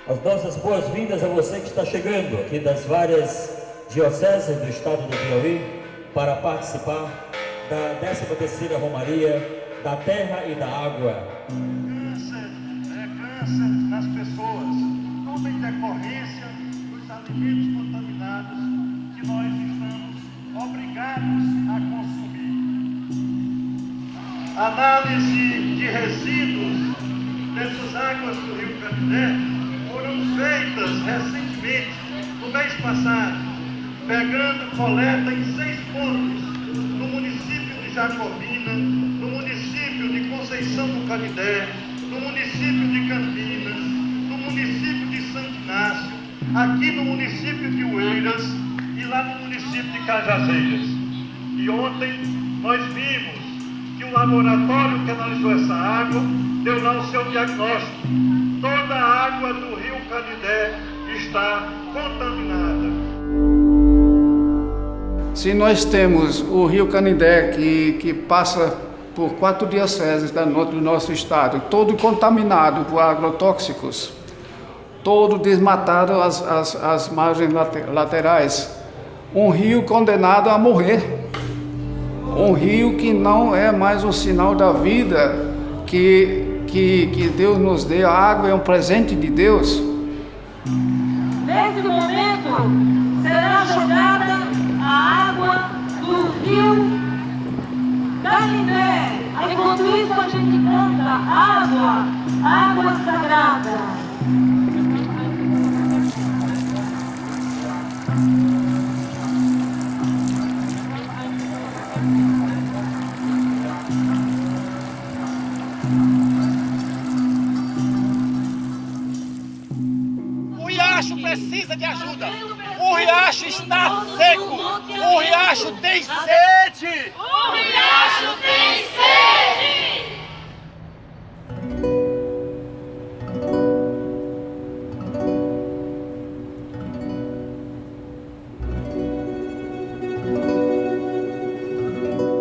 As nossas boas-vindas a você que está chegando aqui das várias dioceses do estado do Piauí para participar da 13ª Romaria da Terra e da Água. Câncer nas pessoas, tudo em decorrência dos alimentos contaminados que nós estamos obrigados a consumir. Análise de resíduos dessas águas do Rio Canindé foram feitas recentemente, no mês passado, pegando coleta em 6 pontos, no município de Jacobina, no município de Conceição do Canindé, no município de Campinas, no município de Santo Inácio, aqui no município de Oeiras e lá no município de Cajazeiras. E ontem nós vimos que o laboratório que analisou essa água deu lá o seu diagnóstico. Toda a água do Rio Canindé está contaminada. Se nós temos o Rio Canindé que passa por 4 dioceses do nosso estado, todo contaminado por agrotóxicos, todo desmatado as margens laterais, um rio condenado a morrer, um rio que não é mais um sinal da vida que Deus nos deu. A água é um presente de Deus. Nesse momento será jogada a água do rio Canindé. Enquanto isso a gente canta água, água sagrada. O riacho precisa de ajuda. O riacho está seco. O riacho tem sede. O riacho tem sede!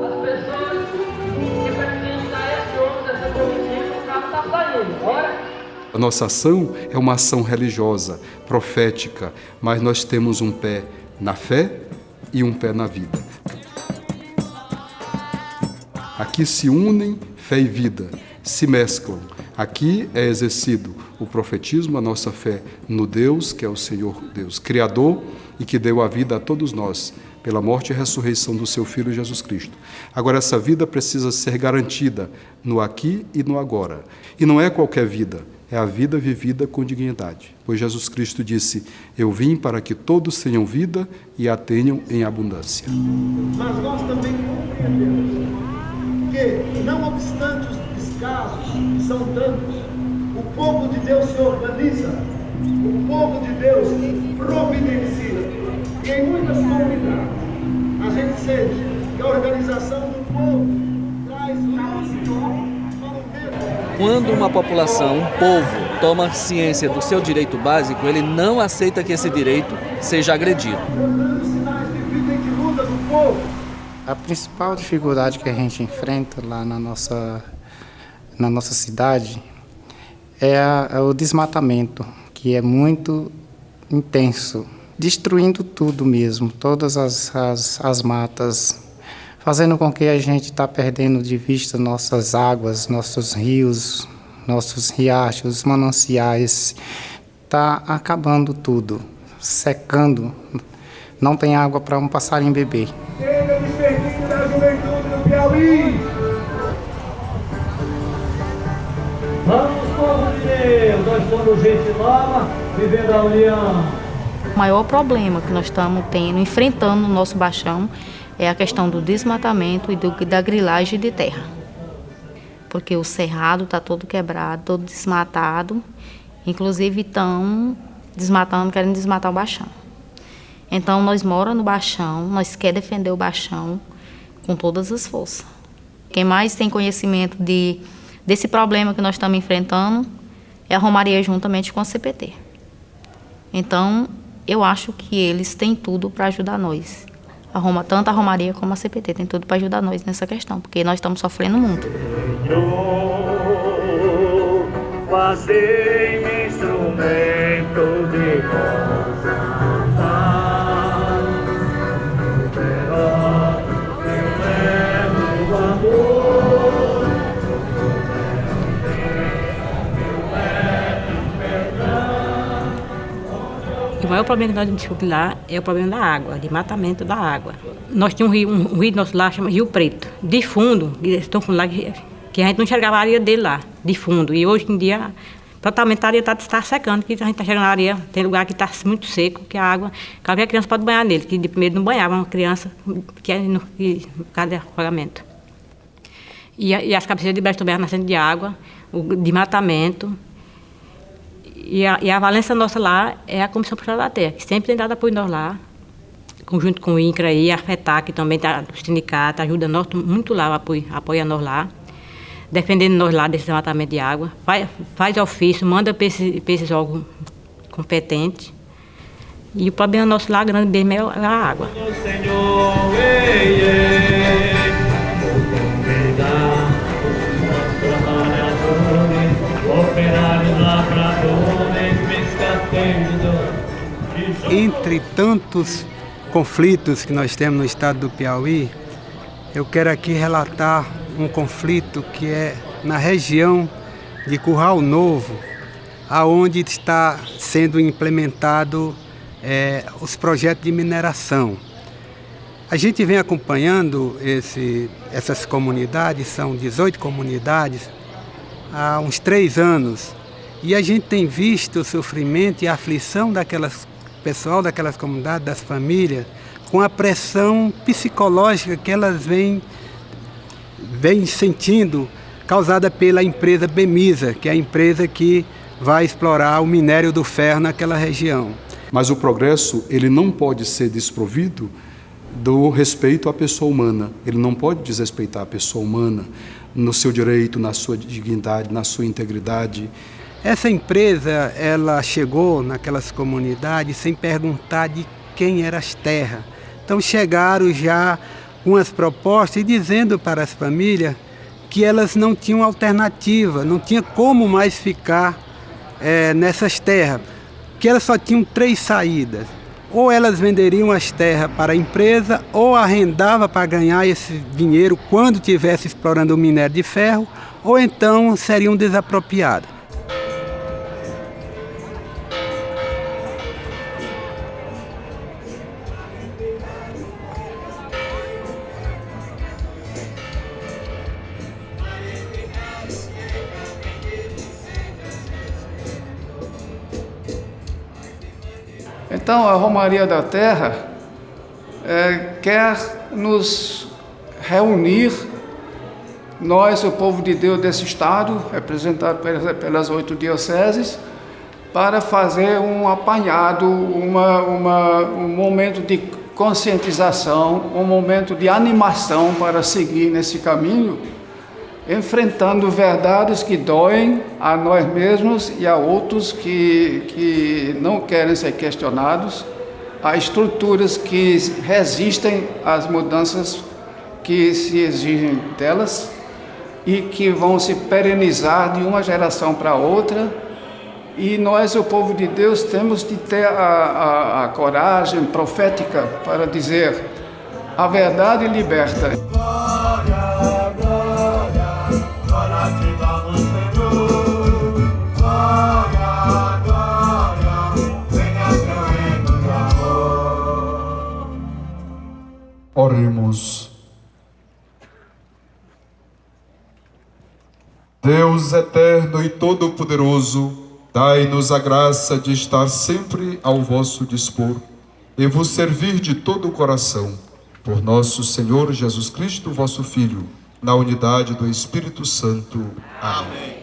As pessoas que pretendem dar esse homem dessa comitiva, o carro está saindo. Bora! A nossa ação é uma ação religiosa, profética, mas nós temos um pé na fé e um pé na vida. Aqui se unem fé e vida, se mesclam. Aqui é exercido o profetismo, a nossa fé no Deus, que é o Senhor Deus, Criador e que deu a vida a todos nós, pela morte e ressurreição do seu Filho Jesus Cristo. Agora, essa vida precisa ser garantida no aqui e no agora. E não é qualquer vida, é a vida vivida com dignidade. Pois Jesus Cristo disse, eu vim para que todos tenham vida e a tenham em abundância. Mas nós também compreendemos que, não obstante os descasos, que são tantos, o povo de Deus se organiza, o povo de Deus providencia. E em muitas comunidades, a gente sente que a organização do povo traz luz para o medo. Quando uma população, um povo, toma ciência do seu direito básico, ele não aceita que esse direito seja agredido. Dando sinais de vida e de luta do povo. A principal dificuldade que a gente enfrenta lá na nossa cidade é o desmatamento, que é muito intenso, destruindo tudo mesmo, todas as matas, fazendo com que a gente está perdendo de vista nossas águas, nossos rios, nossos riachos, mananciais. Está acabando tudo, secando, não tem água para um passarinho beber. Chega de extermínio da juventude do Piauí! Vamos, povo de Deus, nós somos gente nova, vivendo a união. O maior problema que nós estamos enfrentando no nosso baixão, é a questão do desmatamento e da grilagem de terra. Porque o cerrado está todo quebrado, todo desmatado, inclusive estão desmatando, querendo desmatar o baixão. Então nós moramos no baixão, nós queremos defender o baixão com todas as forças. Quem mais tem conhecimento desse problema que nós estamos enfrentando é a Romaria juntamente com a CPT. Então, eu acho que eles têm tudo para ajudar nós. Tanto a Romaria como a CPT tem tudo para ajudar nós nessa questão, porque nós estamos sofrendo muito. Senhor, fazei-me instrumento maior problema que nós discutimos lá é o problema da água, de matamento da água. Nós tínhamos um rio nosso lá, chama Rio Preto, de fundo, estão falando lá que a gente não enxergava a areia dele lá, de fundo. E hoje em dia, totalmente a areia está secando, que a gente está chegando na areia, tem lugar que está muito seco, que a água, qualquer criança pode banhar nele, que de primeiro não banhava uma criança, que é no caso de afogamento. E as cabeceiras de brejo também nascendo de água, o desmatamento. E a valência nossa lá é a Comissão Pastoral da Terra, que sempre tem dado apoio nós lá, conjunto com o INCRA e a FETAC, que também está o sindicato, ajuda nós muito lá, apoia nós lá, defendendo nós lá desse desmatamento de água, faz ofício, manda para esses órgãos competentes. E o problema nosso lá, grande mesmo, é a água. Entre tantos conflitos que nós temos no estado do Piauí, eu quero aqui relatar um conflito que é na região de Curral Novo, aonde está sendo implementado os projetos de mineração. A gente vem acompanhando essas comunidades, são 18 comunidades, há uns 3 anos, e a gente tem visto o sofrimento e a aflição pessoal daquelas comunidades, das famílias, com a pressão psicológica que elas vêm sentindo, causada pela empresa Bemisa, que é a empresa que vai explorar o minério do ferro naquela região. Mas o progresso, ele não pode ser desprovido do respeito à pessoa humana. Ele não pode desrespeitar a pessoa humana no seu direito, na sua dignidade, na sua integridade. Essa empresa, ela chegou naquelas comunidades sem perguntar de quem eram as terras. Então chegaram já com as propostas e dizendo para as famílias que elas não tinham alternativa, não tinha como mais ficar nessas terras, que elas só tinham 3 saídas. Ou elas venderiam as terras para a empresa, ou arrendava para ganhar esse dinheiro quando estivesse explorando o minério de ferro, ou então seriam desapropriadas. Então, a Romaria da Terra quer nos reunir, nós, o povo de Deus desse estado, representado pelas 8 dioceses, para fazer um apanhado, um momento de conscientização, um momento de animação para seguir nesse caminho, enfrentando verdades que doem a nós mesmos e a outros que não querem ser questionados, a estruturas que resistem às mudanças que se exigem delas e que vão se perenizar de uma geração para outra. E nós, o povo de Deus, temos de ter a coragem profética para dizer: a verdade liberta. Oremos. Deus eterno e todo-poderoso, dai-nos a graça de estar sempre ao vosso dispor e vos servir de todo o coração. Por nosso Senhor Jesus Cristo, vosso Filho, na unidade do Espírito Santo. Amém.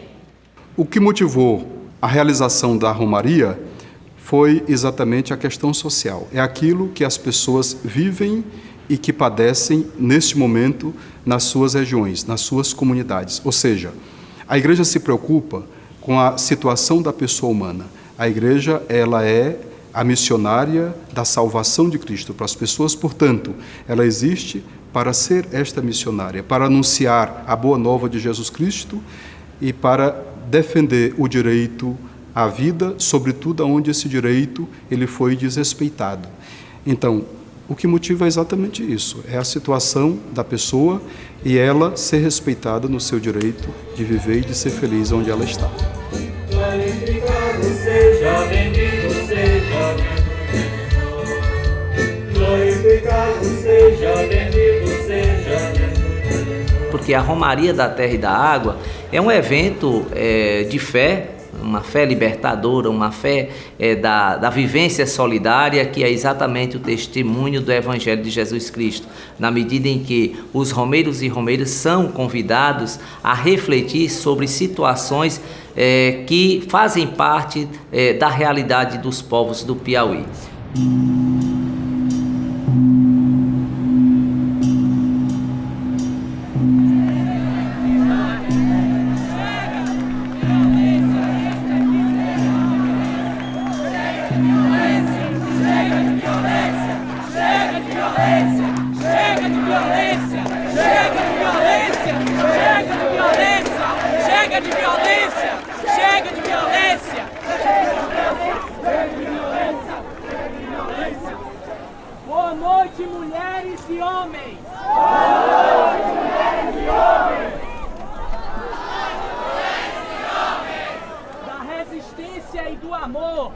O que motivou a realização da Romaria foi exatamente a questão social. É aquilo que as pessoas vivem e que padecem neste momento nas suas regiões, nas suas comunidades. Ou seja, a igreja se preocupa com a situação da pessoa humana. A igreja, ela é a missionária da salvação de Cristo para as pessoas, portanto, ela existe para ser esta missionária, para anunciar a boa nova de Jesus Cristo e para defender o direito à vida, sobretudo onde esse direito ele foi desrespeitado. Então, o que motiva é exatamente isso, é a situação da pessoa e ela ser respeitada no seu direito de viver e de ser feliz onde ela está. Glorificado seja, bendito seja, Porque a Romaria da Terra e da Água é um evento de fé, uma fé libertadora, uma fé da vivência solidária, que é exatamente o testemunho do Evangelho de Jesus Cristo, na medida em que os romeiros e romeiras são convidados a refletir sobre situações que fazem parte da realidade dos povos do Piauí. Boa noite, mulheres e homens! Da resistência e do amor!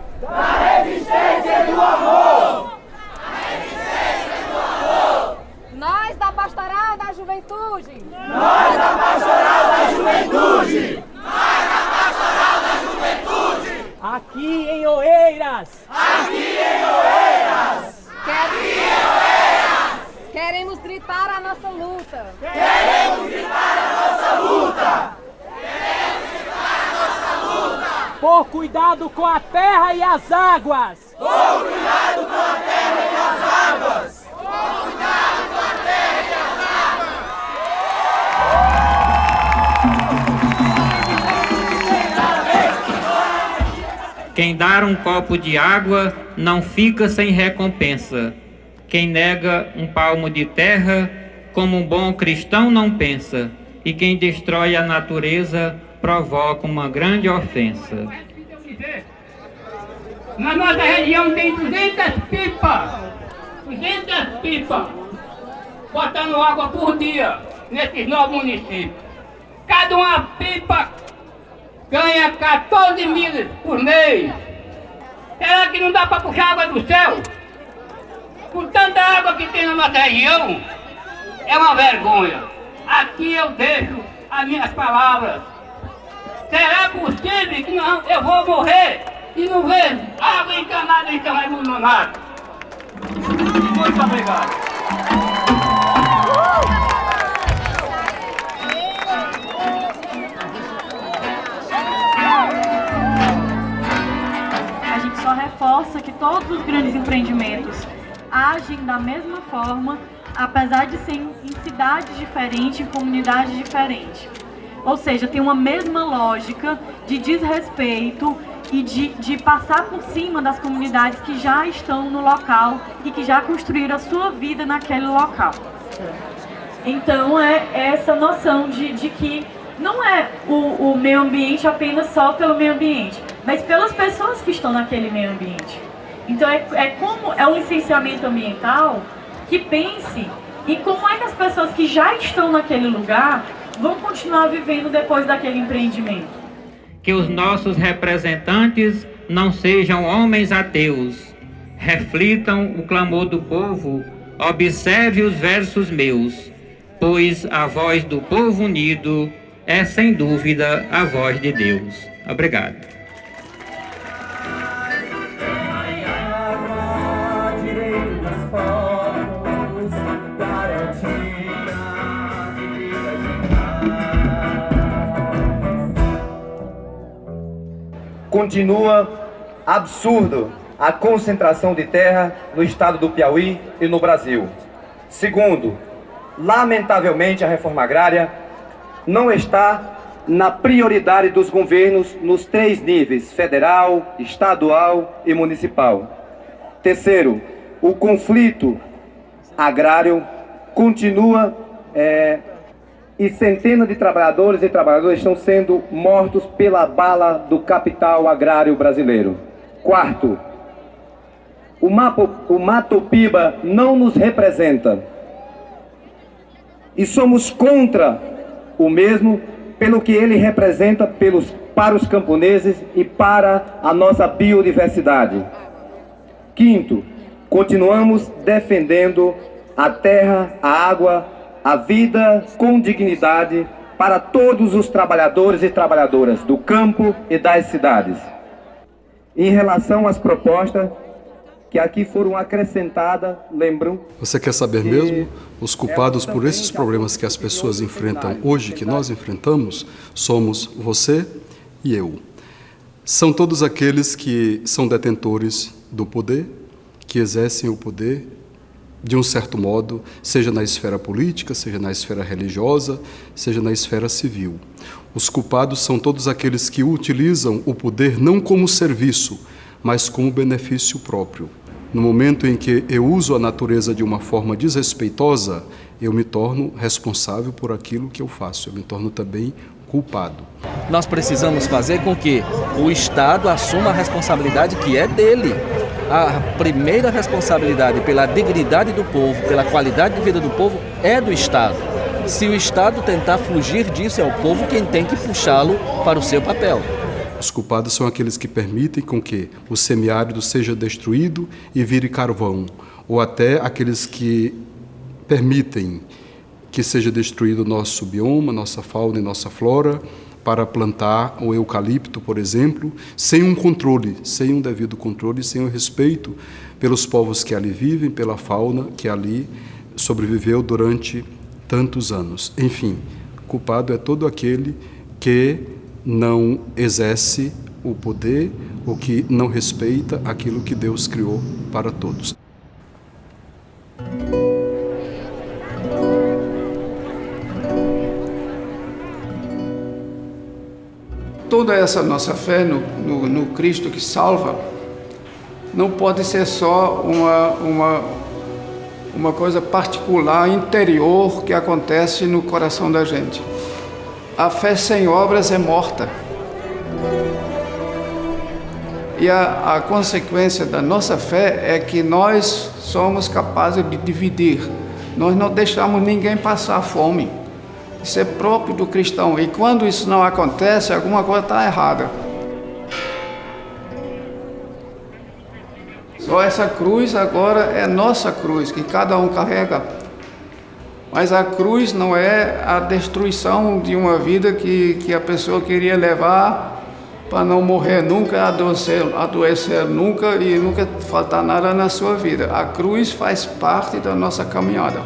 Nós da Pastoral da Juventude! Aqui em Oeiras! Queremos gritar a nossa luta! Por cuidado com a terra e as águas! Quem dar um copo de água não fica sem recompensa. Quem nega um palmo de terra, como um bom cristão não pensa. E quem destrói a natureza provoca uma grande ofensa. Na nossa região tem 200 pipas! Botando água por dia nesses 9 municípios. Cada uma pipa ganha 14 mil por mês. Será que não dá para puxar água do céu? Com tanta água que tem na nossa região, é uma vergonha. Aqui eu deixo as minhas palavras. Será possível que eu vou morrer e não ver água encanada em São Raimundo Nonato? Muito obrigado. A gente só reforça que todos os grandes empreendimentos agem da mesma forma, apesar de serem em cidades diferentes, em comunidades diferentes. Ou seja, tem uma mesma lógica de desrespeito e de passar por cima das comunidades que já estão no local e que já construíram a sua vida naquele local. Então é essa noção de que não é o meio ambiente apenas só pelo meio ambiente, mas pelas pessoas que estão naquele meio ambiente. Então como é um licenciamento ambiental que pense em como é que as pessoas que já estão naquele lugar vão continuar vivendo depois daquele empreendimento. Que os nossos representantes não sejam homens ateus. Reflitam o clamor do povo, observe os versos meus, pois a voz do povo unido é sem dúvida a voz de Deus. Obrigado. Continua absurdo a concentração de terra no estado do Piauí e no Brasil. Segundo, lamentavelmente a reforma agrária não está na prioridade dos governos nos 3 níveis, federal, estadual e municipal. Terceiro, o conflito agrário continua e centenas de trabalhadores e trabalhadoras estão sendo mortos pela bala do capital agrário brasileiro. Quarto, o Mato-Piba não nos representa e somos contra o mesmo pelo que ele representa para os camponeses e para a nossa biodiversidade. Quinto, continuamos defendendo a terra, a água, a vida com dignidade para todos os trabalhadores e trabalhadoras do campo e das cidades. Em relação às propostas que aqui foram acrescentadas, lembram... Você quer saber mesmo? Os culpados por esses problemas que as pessoas enfrentam hoje, que nós enfrentamos, somos você e eu. São todos aqueles que são detentores do poder, que exercem o poder de um certo modo, seja na esfera política, seja na esfera religiosa, seja na esfera civil. Os culpados são todos aqueles que utilizam o poder não como serviço, mas como benefício próprio. No momento em que eu uso a natureza de uma forma desrespeitosa, eu me torno responsável por aquilo que eu faço, eu me torno também culpado. Nós precisamos fazer com que o Estado assuma a responsabilidade que é dele. A primeira responsabilidade pela dignidade do povo, pela qualidade de vida do povo, é do Estado. Se o Estado tentar fugir disso, é o povo quem tem que puxá-lo para o seu papel. Os culpados são aqueles que permitem com que o semiárido seja destruído e vire carvão, ou até aqueles que permitem que seja destruído o nosso bioma, nossa fauna e nossa flora, para plantar o eucalipto, por exemplo, sem um controle, sem um devido controle, sem o respeito pelos povos que ali vivem, pela fauna que ali sobreviveu durante tantos anos. Enfim, culpado é todo aquele que não exerce o poder ou que não respeita aquilo que Deus criou para todos. Toda essa nossa fé no Cristo que salva não pode ser só uma coisa particular, interior, que acontece no coração da gente. A fé sem obras é morta. E a consequência da nossa fé é que nós somos capazes de dividir. Nós não deixamos ninguém passar fome. Isso é próprio do cristão. E quando isso não acontece, alguma coisa está errada. Só essa cruz agora é nossa cruz, que cada um carrega. Mas a cruz não é a destruição de uma vida que a pessoa queria levar para não morrer nunca, adoecer nunca e nunca faltar nada na sua vida. A cruz faz parte da nossa caminhada.